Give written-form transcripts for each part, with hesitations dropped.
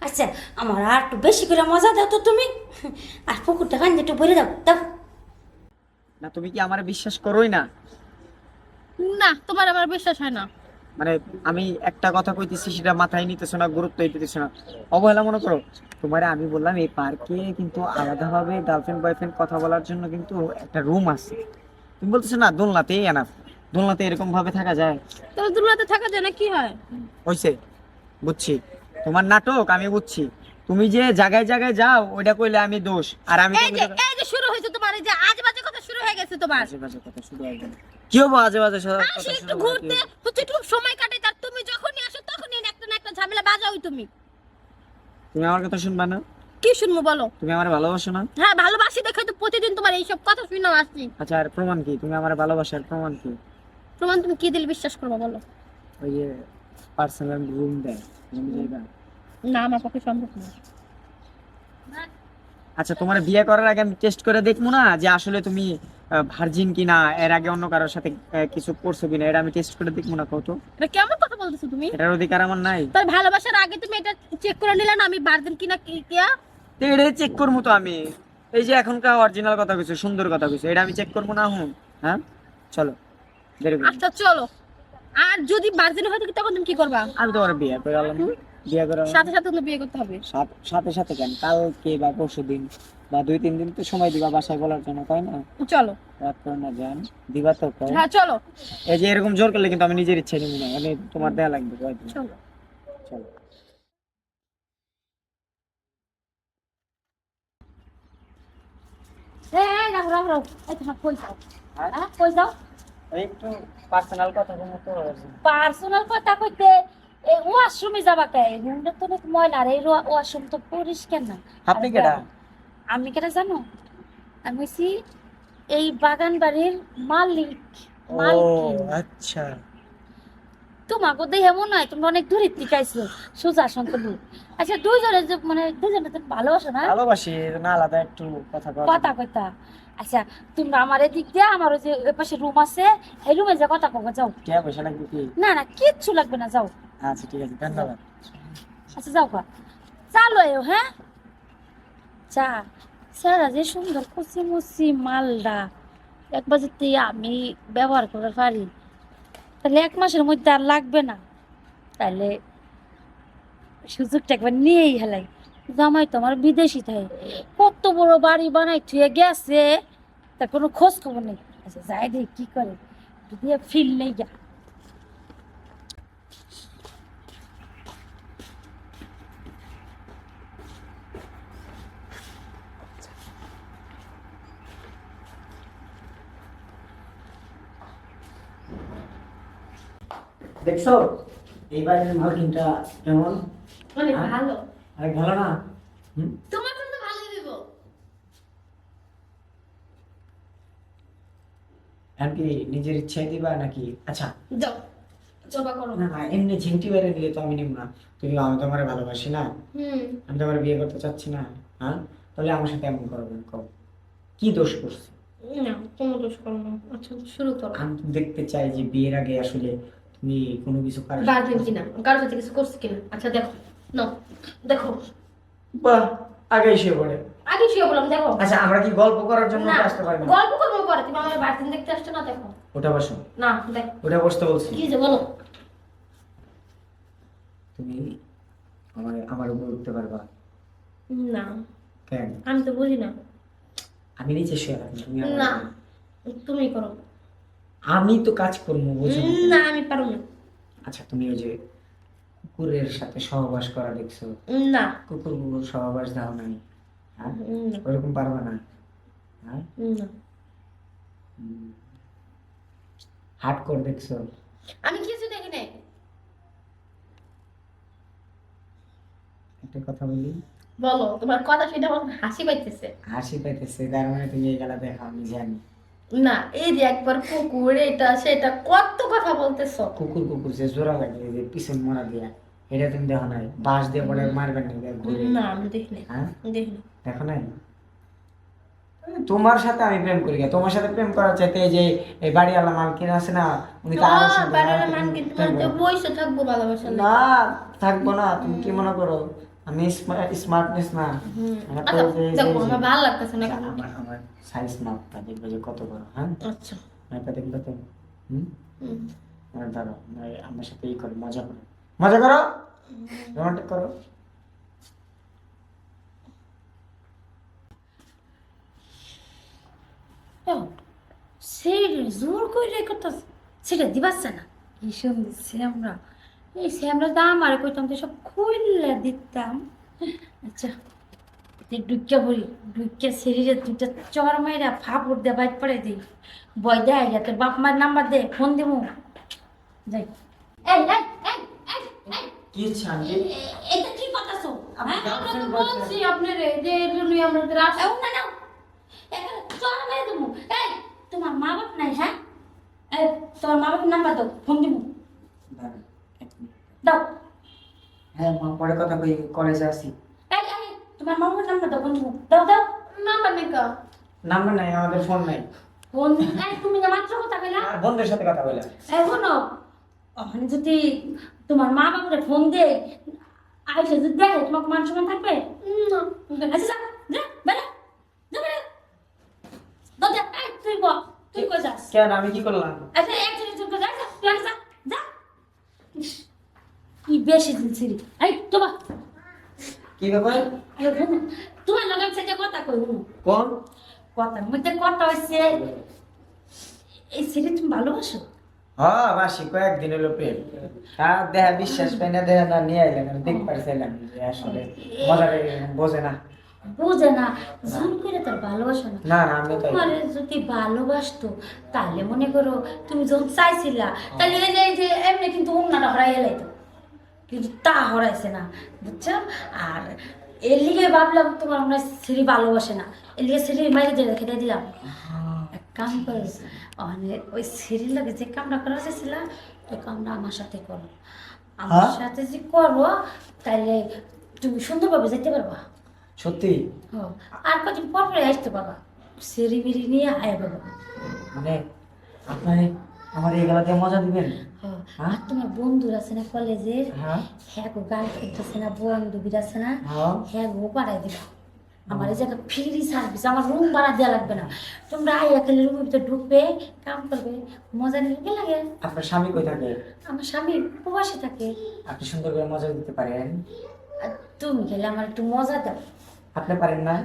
আচ্ছা আমার আর একটু বেশি করে মজা দাও তো তুমি। আর পুকুরটা কান্দে একটু ভরে দাও দাও। না তুমি কি আমার বিশ্বাস করোই না? না, তোমার আমার বিশ্বাস হয় না। মানে আমি একটা কথা কইতেছি সেটা মাথায় নিতেছো না, গুরুত্বই দিতেছো না, অবহেলা মনে করো। তোমারে আমি বললাম এই পার্কে কিন্তু আলাদাভাবে গার্লফ্রেন্ড বয়ফ্রেন্ড কথা বলার জন্য কিন্তু একটা রুম আছে। তুমি বলতেছো না দোলনাতেই এনাফ। দোলনাতে এরকম ভাবে থাকা যায়? তাহলে দুলাতে থাকা যায় না, কি হয়? হইছে, বুঝছি তোমার নাটক আমি বুঝছি। তুমি যে জায়গায় জায়গায় যাও ওইটা কইলে আমি দোষ, আর আমি এই যে এই যে শুরু হয়েছে তোমার, এই যে আজে বাজে কথা শুরু হয়ে গেছে তোমার। আজে বাজে কথা শুরু হয়ে গেল। কি হবো আজে বাজে কথা আসি শুরু একটু হলো কি ঘুরতে, হলো? হচ্ছে একটু সময় কাটে, তার তুমি যখনই আসো তখনই একটা না একটা ঝামেলা বাজাওই তুমি। তুমি আমার কথা শুনবা না? কি শুনবো বলো? তুমি আমার ভালোবাসো না? হ্যাঁ ভালোবাসি দেখে তো প্রতিদিন তোমার এইসব কথা শুনে আসছি। আচ্ছা আর প্রমাণ কি? তুমি আমার ভালোবাসার প্রমাণ কি? প্রমাণ তুমি কি দিলে বিশ্বাস করবো বলো? ওই যে পার্সোনাল রুম দেয় রুম জায়গা। না, আমার পক্ষে সম্ভব না। আচ্ছা তোমার বিয়ে করার আগে আমি টেস্ট করে দেখবো না যে আসলে তুমি ভার্জিন কিনা, এর আগে অন্য কারোর সাথে কিছু করছো কিনা, এটা আমি টেস্ট করে দেখবো না কত? এটা কেমন কথা বলতেছো তুমি? এটার অধিকার আমার নাই? তাই ভালোবাসার আগে তুমি এটা চেক করে নিলে না আমি বার্দেন কিনা কিয়া? তো এটা চেক করবো তো আমি। এই যে এখনকার অরিজিনাল কথা কইছো, সুন্দর কথা কইছো, এটা আমি চেক করবো না? হুম, হ্যাঁ চলো দেরি করো না। আচ্ছা চলো। আর যদি বার্জিন হয় তখন তুমি কি করবা? আমি তোমার বিয়ে করে আলাম, বিয়ে করে আলাম। সাথে সাথে তুমি বিয়ে করতে হবে? সাথে সাথে কেন, কালকে বা পরশু দিন বা 2-3 দিন তো সময় দিবা বাসায় বলার জন্য, তাই না? চলো। রাত করে না জান, দিবা তো কও। হ্যাঁ চলো এই যে এরকম জোর করলে কিন্তু আমি নিজের ইচ্ছা নিব না, মানে তোমার দেয়া লাগবে কয়দিন। চলো। চলো। হ্যাঁ রাখো রাখো রাখো। এই তোমার কই যাও? হ্যাঁ? হ্যাঁ কই যাও? একটু পার্সোনাল কথা বলবো তো। পার্সোনাল কথা কইতে এই ওয়াশরুমে যাবা কে? রুমটা তো অনেক ময়লা, আর এই ওয়াশরুম তো পরিষ্কার না। আপনি কেডা? আমি কেটা জানো? আমি হইছি এই বাগান বাড়ির মালিক, ও মালকিন। আচ্ছা। তোমাকে দেখে মনে হয় তোমরা অনেক দূরের থেকে আইছো, সোজা সম্পর্ক। আচ্ছা দুইজনে যে মানে দুইজনে তো ভালোবাসো না? ভালোবাসি না, আলাদা একটু কথা কওয়া কথা যাবে। কইতা। আচ্ছা তোমরা আমার এদিক দিয়ে আমার ওই যে ওই পাশে রুম আছে, এই রুমে যে কথা কবে যাও। কে পয়সা লাগবে কি? না না কিচ্ছু লাগবে না, যাও। আচ্ছা ঠিক আছে, ধন্যবাদ। আচ্ছা যাও গা, চালো এও। হ্যাঁ চা সারা যে সুন্দর কুচি মুচি মালডা একবার যদি আমি ব্যবহার করতে পারি তাহলে 1 মাসের মধ্যে আর লাগবে না। তাহলে সুযোগটা একবার নিয়েই হেলাই। জামাই তো আমার বিদেশি থাকে, কত বড় বাড়ি বানাই থুয়ে গেছে, তার কোনো খোঁজ খবর নেই। আচ্ছা যাই দেখি কি করে, দিয়ে ফিল নেই গা। দেখছো এইবারের মালকিনটা কেমন? অনেক হ্যাঁ? ভালো। আরে ভালো না? হুম? তোমার জন্য ভালোই দেব। এমনি নিজের ইচ্ছাই দিবা নাকি? আচ্ছা যাও জবা করো। না না, এমনি ঝিমটি বেড়ে দিলে তো আমি নিব না। তুমি আমি তোমার ভালোবাসি না, আমি তোমার বিয়ে করতে চাচ্ছি না। হ্যাঁ তাহলে আমার সাথে এমন করো কেন? কও কি দোষ করছি? না কোনো দোষ করো না। আচ্ছা শুরু করো। আমি তো দেখতে চাই যে বিয়ের আগে আসলে তুমি কোনো কিছু কারোর বার্জিন কিনা, কারোর সাথে কিছু করছি কিনা। আচ্ছা দেখো, নাও দেখো। বাহ আগে এসে পড়ে। আগে শুয়ে বললাম দেখো। আচ্ছা আমরা কি গল্প করার জন্য না তো আসতে পারি না? গল্প করবো পরে, তুমি আমার বার্জিন দেখতে আসছো না, দেখো। ওটা বসো, না দেখো ওটা বসতে বলছি। কি যে বলো। তুমি আমার উপর উঠতে পারবা? না কেন? আমি তো বুঝি না। আমি নিচে শুয়ে থাকি, তুমি আমার না উপরে। তুমি করো। আমি তো কাজ করবো, বুঝো না? না আমি পারবো না। আচ্ছা তুমি ওই যে কুকুরের সাথে সহবাস করা দেখছো? না কুকুর সহবাস দাও নাই? হ্যাঁ না ওরকম পারবে না? হ্যাঁ না। হাট করে দেখছো? আমি কিছু দেখি নাই। একটা কথা বলি, বলো, তোমার কথা শুনে আমার হাসি পাইতেছে। হাসি পাইতেছে তার মানে তুমি এই গেলা দেখো, আমি জানি। না এই যে একবার কুকুর এটা সেটা কত কথা বলতেছো। কুকুর কুকুর যে জোড়া লাগে, এই যে পিছন মরা দিয়া, এটা তুমি দেখো নাই? বাঁশ দিয়ে পরে মারবেন না ঘুরে? না আমি দেখি নাই। হ্যাঁ দেখিনি। দেখো নাই? তোমার সাথে আমি প্রেম করি না, তোমার সাথে প্রেম করার চাইতে এই যে এই বাড়িওয়ালা মালকিন আছে না, উনি তো আরো সুন্দর, বাড়ির আমাকে মান তুমি কিন্তু প্রেম তোমার করো। বয়সে থাকবো ভালোবাসা না থাকবো না, তুমি কি মনে করো আমি স্মার্টনেস না মানে আচ্ছা দেখো আমার ভালো লাগতেছে না কেন আমার সাইজ মাপটা দেখবে যে কত বড়, হ্যাঁ আচ্ছা মাপটা দেখবে তো। হুম হুম। ধরো আমার সাথে ই করো, মজা করো, মজা করো, রোমান্টিক করো। সেই জোর করে করতেছে সেটা দিবাচ্ছে না। কি সুন্দর শ্যামরা, এই শ্যামরা দাম আর কইতাম তো সব খুললে দিতাম। আচ্ছা ডুইকা বলি, ডুইকা শরীরে দুইটা চর মাইরা ফাপড় দিয়ে বাইট পড়ে দিই। বয় দেয় গা তোর বাপ মার নাম্বার দে, ফোন দিমু যাই। এই এই এই এই এই কি ইচ্ছা আন্টি? এটা কি করতেছো? আমি হ্যাঁ আমরা তো বলছি আপনারে যে এর জন্যই আমাদের আসা এও না নাও, এখানে চর মেরে দেবো। এই তোমার মা বাপ নাই? হ্যাঁ এই তোমার মা বাপ নাম্বার দাও, ফোন দিমু। দাঁড়ান, এক মিনিট। দাও। হ্যাঁ মা, পরে কথা কই, কলেজে আসি। এই এই তোমার মা বাবার নাম্বার দাও, ফোন দিমু। দাও দাও। নাম্বার নেকা নাম্বার নাই, আমাদের ফোন নাই। ফোন এই তুমি না মাত্র কথা কইলা। আর বন্ধুদের সাথে কথা বলে। এই শোনো, ওখানে যদি তোমার মা বাবারে ফোন দে আইসা যদি দেখে তোমার মান সম্মান থাকবে? না আচ্ছা যা যা বেরা যা বেরা দাও যা। এই তুই বল, তুই কই যাস? কেন, আমি কি করলাম? আচ্ছা একজন একজন করে যা যা তুই আগে যা যা। ইস, কি বেশি দিন ছিলি। এই তোমার কি ব্যাপার? তোমার লগে সাথে কথা কই হুন। কোন কথার মধ্যে কথা হইছে, এই ছেলে তুমি ভালোবাসো? হ্যাঁ বাসি, কয়েকদিন হলো প্রেম। তার দেহা বিশ্বাস পাই না, দেহা না নিয়ে আইলাম, দেখ পারছিলাম যে আসলে মজা বোঝে না। বুঝে না, জোর করে তার ভালোবাসো না। না না, আমি তাই। তোমার যদি ভালোবাসতো তাহলে মনে করো তুমি যখন চাইছিলা তাহলে এই যে এমনি কিন্তু অন্যটা হরাই এলাইতো, কিন্তু তা হরাইছে না, বুঝছো? আর এর লিগে ভাবলাম তোমার মনে হয় সিঁড়ি ভালোবাসে না, এর লিগে সিঁড়ির মাইরে দিয়ে রেখে দিয়ে দিলাম। এক কাম করো, মানে ওই সিঁড়ির লাগে যে কামটা করা চাইছিলা ওই কামটা আমার সাথে করো। আমার সাথে যে করো তাহলে তুমি সুন্দরভাবে যেতে পারবা। সত্যি? হ্যাঁ, আর কদিন পর পরে আসতে পারবা, সিঁড়ি বিড়ি নিয়ে আয় বাবা। মানে আপনার আমার এই গেলাতে মজা দিবেন? হ্যাঁ, আর তোমার বন্ধুরা আছে না কলেজের, হ্যাঁ হ্যাঁ গো গার্লফ্রেন্ড আছে না, বন্ধুবির আছে না, হ্যাঁ। হ্যাঁ গো বাড়াই দিবা। আমার এই জায়গা ফ্রি সার্ভিস, আমার রুম ভাড়া দেওয়া লাগবে না। তোমরা আইয়া খালি রুমের ভিতরে ঢুকবে, কাম করবে, মজা নিতে লাগে। আপনার স্বামী কই থাকে? আমার স্বামী প্রবাসী থাকে। আপনি সুন্দর করে মজা দিতে পারেন? আর তুমি খেলে আমার একটু মজা দাও। আপনি পারেন না?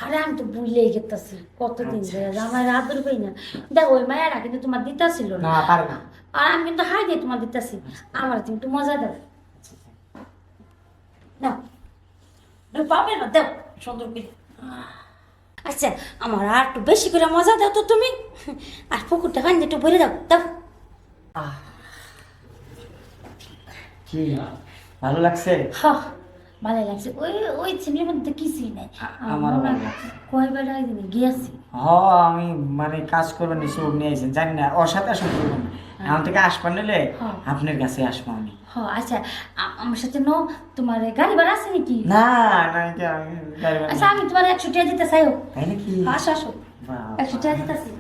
আরে আমি তো ভুলেই গেতাছি কতদিন ধরে আমার আদর পাই না। দেখো ওই মায়েরা কিন্তু তোমার দিতা ছিল না, না পারে না। আর আমি কিন্তু হাই দিয়ে তোমার দিতাছি। আমার তুমি একটু মজা দাও না, পাবে না দাও সুন্দর করে। আচ্ছা আমার আর একটু বেশি করে মজা দাও তো তুমি, আর পুকুরটা কান্দে একটু ভরে দাও দাও। কি ভালো লাগছে? হ ভালো লাগছে, ওই ওই ছেলের মধ্যে কিছুই নাই। আমারও মনে হয় ভালো লাগছে। কয়বার একদিন গিয়েছি। আমি মানে কাজ করবেন সুযোগ নিয়ে আইছেন, জানি না ওর সাথে আসুন করবেন। এখন থেকে আসবার নিলে হ্যাঁ। আপনার কাছে আসবো আমি। হ আচ্ছা আমার সাথে নো তোমার গাড়ি ভাড়া আছে নাকি? না না, এটা আমি গাড়ি বাড়ি- আচ্ছা আমি তোমার 100 টাকা দিতে চাইও। তাই নাকি? আসো আসো, বাহ, 100 টাকা দিতেছি।